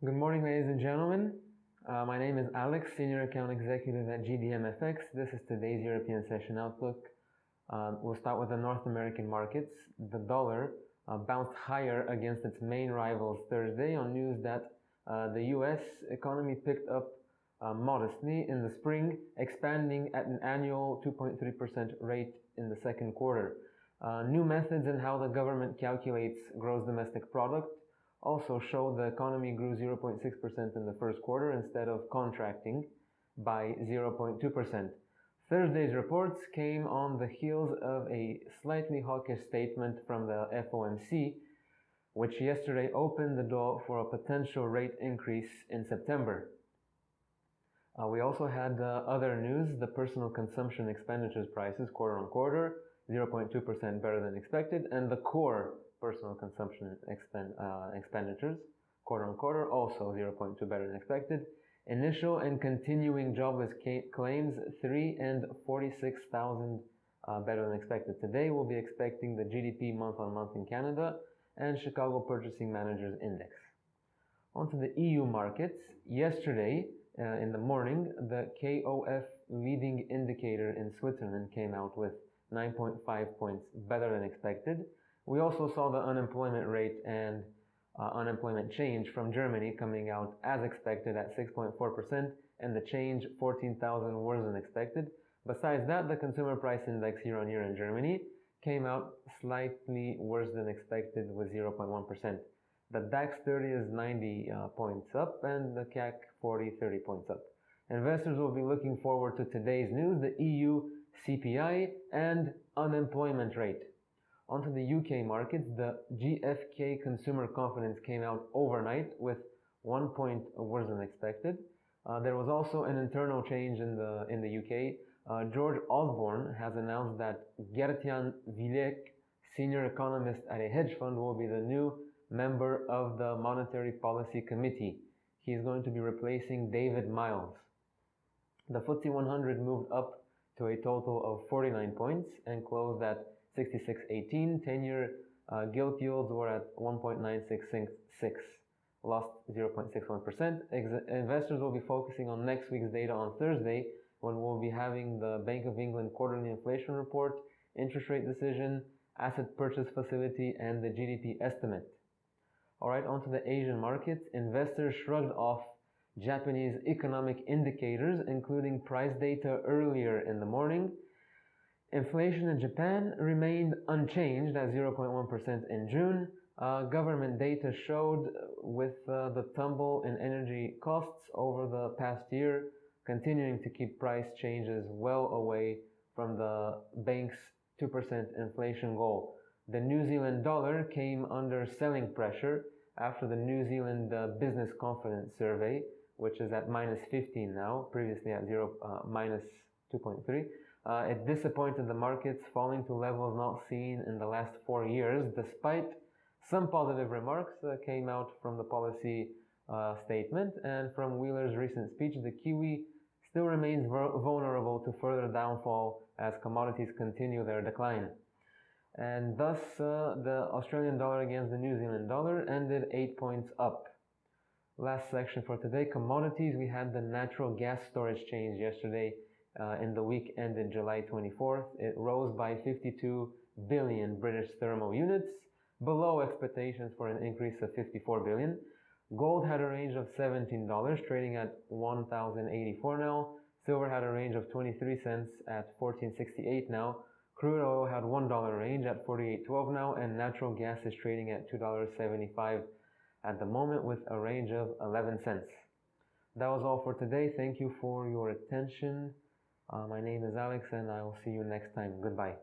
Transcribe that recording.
Good morning, ladies and gentlemen. My name is Alex, Senior Account Executive at GDMFX. This is today's European Session Outlook. We'll start with the North American markets. The dollar bounced higher against its main rivals Thursday on news that the US economy picked up modestly in the spring, expanding at an annual 2.3% rate in the second quarter. New methods in how the government calculates gross domestic product also showed the economy grew 0.6% in the first quarter instead of contracting by 0.2%. Thursday's reports came on the heels of a slightly hawkish statement from the FOMC, which yesterday opened the door for a potential rate increase in September. We also had other news, the personal consumption expenditures prices quarter on quarter, 0.2% better than expected, and the core personal consumption expenditures quarter on quarter, also 0.2 better than expected. Initial and continuing jobless claims, 3 and 46,000 better than expected. Today we'll be expecting the GDP month on month in Canada and Chicago Purchasing Managers Index. Onto the EU markets. Yesterday in the morning, the KOF Leading Indicator in Switzerland came out with 9.5 points better than expected. We also saw the unemployment rate and unemployment change from Germany coming out as expected at 6.4%, and the change 14,000 worse than expected. Besides that, the Consumer Price Index year on year in Germany came out slightly worse than expected with 0.1%. The DAX 30 is 90 points up, and the CAC 40 30 points up. Investors will be looking forward to today's news, the EU CPI and unemployment rate. Onto the UK markets, the GfK consumer confidence came out overnight with 1 point worse than expected. There was also an internal change in the UK. George Osborne has announced that Gert-Jan Villek, senior economist at a hedge fund, will be the new member of the Monetary Policy Committee. He's going to be replacing David Miles. The FTSE 100 moved up to a total of 49 points and closed at 66.18. 10-year gilt yields were at 1.966, lost 0.61%. Investors will be focusing on next week's data on Thursday, when we'll be having the Bank of England quarterly inflation report, interest rate decision, asset purchase facility, and the GDP estimate. Alright, onto the Asian markets. Investors shrugged off Japanese economic indicators, including price data earlier in the morning. Inflation in Japan remained unchanged at 0.1% in June. Government data showed with the tumble in energy costs over the past year continuing to keep price changes well away from the bank's 2% inflation goal. The New Zealand dollar came under selling pressure after the New Zealand Business Confidence Survey, which is at minus 15 now, previously at minus 2.3. It disappointed the markets, falling to levels not seen in the last 4 years, despite some positive remarks that came out from the policy statement and from Wheeler's recent speech. The Kiwi still remains vulnerable to further downfall as commodities continue their decline. And thus, the Australian dollar against the New Zealand dollar ended 8 points up. Last section for today, commodities. We had the natural gas storage change yesterday in the week ended July 24th. It rose by 52 billion British thermal units, below expectations for an increase of 54 billion. Gold had a range of $17, trading at 1,084 now. Silver had a range of 23 cents at 14.68 now. Crude oil had $1 range at 48.12 now, and natural gas is trading at $2.75 at the moment with a range of 11 cents. That was all for today. Thank you for your attention. My name is Alex, and I will see you next time. Goodbye.